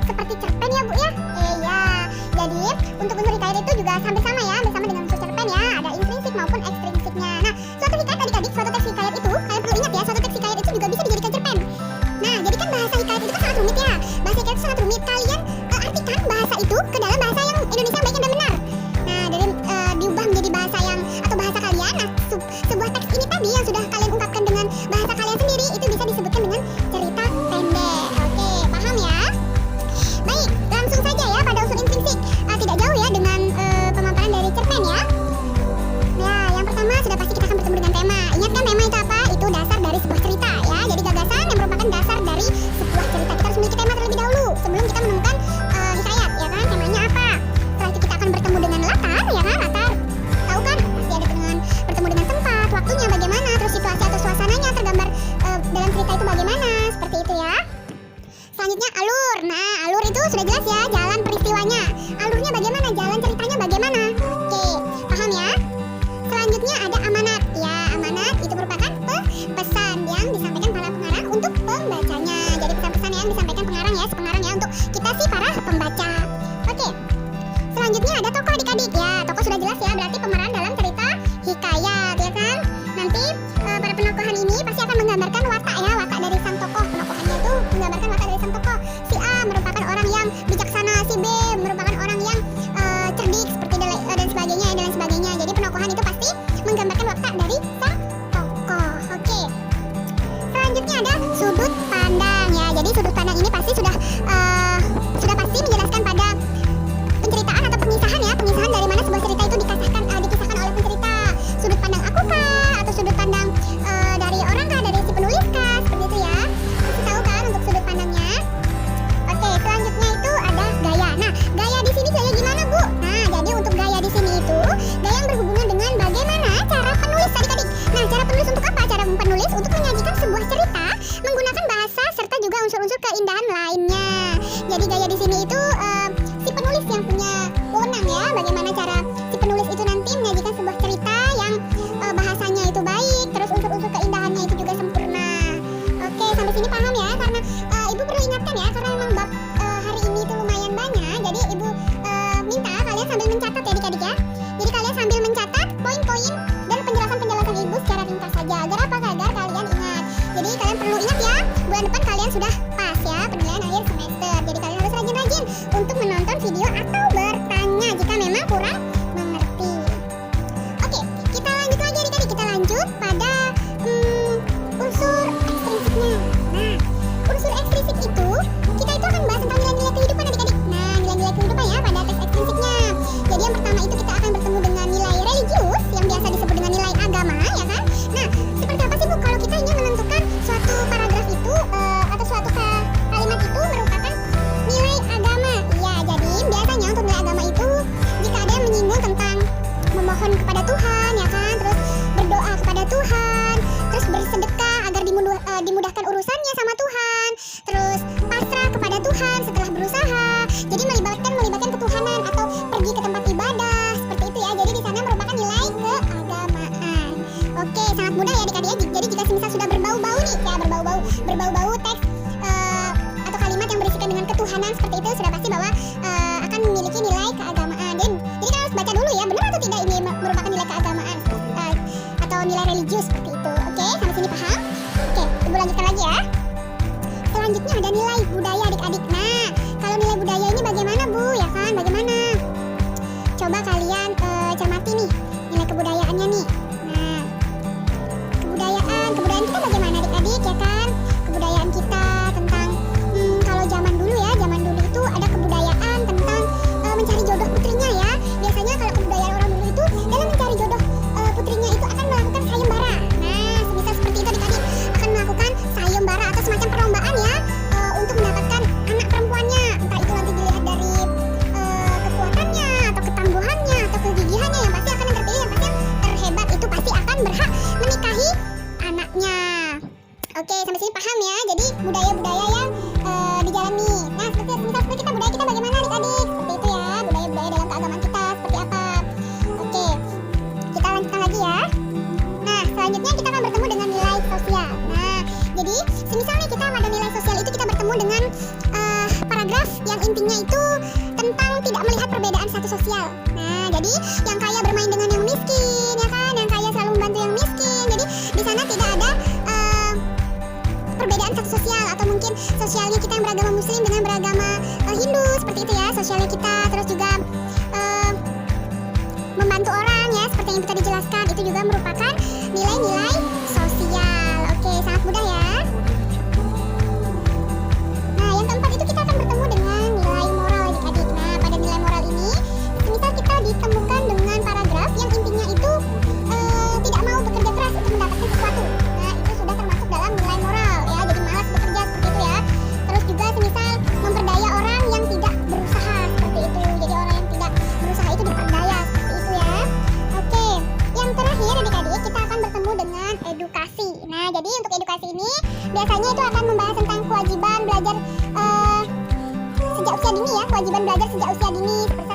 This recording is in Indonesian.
seperti cerpen ya Bu ya. Iya. Jadi untuk unsur hikayat itu juga hampir sama ya, hampir sama dengan unsur cerpen ya. Ada intrinsik maupun ekstrinsiknya. Nah, suatu hikayat adik-adik, suatu teks hikayat itu kalian perlu ingat ya, suatu teks hikayat itu juga bisa dijadikan cerpen. Nah, jadi kan bahasa hikayat itu kan sangat rumit ya. Bahasa hikayat itu sangat rumit. Kalian artikan bahasa itu ke dalam bahasa yang Indonesia yang baik dan benar. Nah, dari diubah menjadi bahasa yang atau bahasa kalian. Nah, sebuah teks ini tadi yang sudah kalian ungkapkan dengan bahasa kalian sendiri itu bisa disebutkan dengan cerita pendek. Oke, paham ya? Baik, langsung saja ya pada unsur intrinsik. Tidak jauh ya dengan pemaparan dari cerpen ya. Ya, yang pertama sudah pasti kita akan bertemu dengan tema. Ingat kan tema itu apa? Itu dasar dari sebuah cerita ya. Jadi gagasan yang merupakan dasar dari sebuah cerita. Kita harus memiliki tema terlebih dahulu sebelum kita menemukan hikayat ya kan. Temanya apa? Setelah itu kita akan bertemu dengan latar ya kan. Latar tahu kan? Pasti ada dengan bertemu dengan tempat, waktunya bagaimana, terus situasi atau suasananya tergambar dalam cerita itu bagaimana. Seperti itu ya. Selanjutnya alur. Nah, alur itu sudah jelas ya, jalan peristiwanya. Alurnya bagaimana? Jalan ceritanya bagaimana? Oke, paham ya? Selanjutnya ada amanat. Ya, amanat itu merupakan pesan yang disampaikan para pengarang untuk pembacanya. Jadi pesan-pesan yang disampaikan pengarang ya, pengarang ya untuk kita sih para pembaca. Oke. Selanjutnya ada tokoh adik-adik. Ya, tokoh sudah jelas ya, berarti pemeran dalam cerita hikayat ya kan? Nanti para penokohan ini pasti akan menggambarkan watak ya, watak dari sang tokoh. Penokohannya itu menggambarkan watak dari sang tokoh. Si A merupakan orang yang bijaksana, si B merupakan orang yang cerdik seperti dan sebagainya. Jadi penokohan itu pasti menggambarkan watak dari sang tokoh. Oke. Selanjutnya ada sudut pandang ya. Jadi sudut pandang ini pasti sudah pasti menjelaskan pada penceritaan atau pengisahan ya, pengisahan dari mana sebuah cerita itu dikisahkan oleh pencerita. Sudut pandang aku kah atau sudut pandang dari orang kah, dari si penulis kah, seperti itu ya. Pasti tahu kan untuk sudut pandangnya. Oke, selanjutnya itu ada gaya. Nah, gaya di sini gaya gimana, Bu? Nah, jadi untuk gaya di sini itu gaya yang berhubungan dengan bagaimana cara penulis adik-adik. Nah, cara penulis untuk apa? Cara penulis untuk menyajikan sebuah cerita menggunakan bahasa serta juga unsur-unsur keindahan lainnya. Jadi gaya di sini itu si penulis yang punya wewenang ya, bagaimana cara si penulis itu nanti menyajikan sebuah cerita yang bahasanya itu baik, terus unsur-unsur keindahannya itu juga sempurna. Oke, sampai sini paham ya? Karena Ibu perlu ingatkan ya, karena memang bab hari ini itu lumayan banyak. Jadi Ibu minta kalian sambil mencatat ya adik-adik ya. Jadi kalian sambil mencatat poin-poin dan penjelasan-penjelasan Ibu secara ringkas saja. Agar apa? Agar kalian ingat. Jadi kalian perlu ingat ya, bulan depan kalian sudah pas ya penilaian akhir semester. Jadi kalian harus rajin-rajin untuk menonton video atau bertanya jika memang kurang mengerti. Oke, kita lanjut lagi adik-adik. Kita lanjut pada unsur ekstrinsiknya. Nah, unsur ekstrinsik itu kita itu akan bahas tentang nilai-nilai kehidupan adik-adik. Nah, nilai-nilai kehidupan ya pada teks ekstrinsiknya. Jadi yang pertama itu kita akan bertemu dengan nilai religius yang biasa disebut dengan nilai agama ya kan. Nah, seperti apa sih Bu kalau kita ingin menentukan suatu paragraf itu atau suatu kalimat itu merupakan nilai agama? Iya, jadi biasanya untuk nilai agama itu jika ada yang menyinggung tentang memohon kepada Tuhan ya kan, terus berdoa kepada Tuhan, terus bersedekah agar dimudahkan urusannya sama Tuhan, terus pasrah kepada Tuhan setelah berusaha. Jadi melibatkan ketuhanan atau pergi ke tempat ibadah seperti itu ya. Jadi di sana merupakan nilai keagamaan. Oke, sangat mudah ya adik-adik. Jadi jika semisal sudah berbau-bau nih ya, berbau-bau teks atau kalimat yang berisikan dengan ketuhanan seperti itu sudah pasti bahwa akan memiliki nilai keagamaan. Jadi kita harus baca dulu ya, benar atau tidak ini merupakan nilai keagamaan atau nilai religius seperti itu. Oke, sampai sini paham? Oke, Ibu lanjutkan lagi ya. Selanjutnya ada nilai budaya adik-adik. Nah, kalau nilai budaya ini bagaimana Bu? Ya kan, bagaimana? Coba kalian cermati nih nilai kebudayaannya nih. Nah, kebudayaan kita bagaimana adik-adik ya kan? Kebudayaan kita tentang kalau zaman dulu itu ada kebudayaan tentang mencari jodoh putrinya ya. Biasanya kalau kebudayaan orang dulu itu dalam mencari jodoh putrinya itu akan melakukan sayembara. Nah, semisal seperti itu adik-adik akan melakukan sayembara atau semacam perlombaan ya untuk mendapatkan status sosial. Nah, jadi yang kaya bermain dengan yang miskin, ya kan? Yang kaya selalu membantu yang miskin. Jadi di sana tidak ada perbedaan status sosial, atau mungkin sosialnya kita yang beragama Muslim dengan beragama Hindu, seperti itu ya sosialnya kita. Terus juga membantu orang ya, seperti yang tadi dijelaskan, itu juga merupakan nilai-nilai sosial. Oke, sangat mudah ya. Nah, yang keempat itu kita akan bertemu dengan nilai moral adik-adik. Nah, pada nilai moral ini, misal kita ditemukan dengan paragraf yang intinya itu tidak mau bekerja keras untuk mendapatkan sesuatu. Nah, itu sudah termasuk dalam nilai moral ya, jadi malas bekerja seperti itu ya. Terus juga semisal memperdaya orang yang tidak berusaha, seperti itu. Jadi orang yang tidak berusaha itu diperdaya, seperti itu ya. Oke, yang terakhir adik-adik kita akan bertemu dengan edukasi. Nah, jadi untuk edukasi ini biasanya itu akan membahas tentang kewajiban belajar sejak usia dini ya, kewajiban belajar sejak usia dini, seperti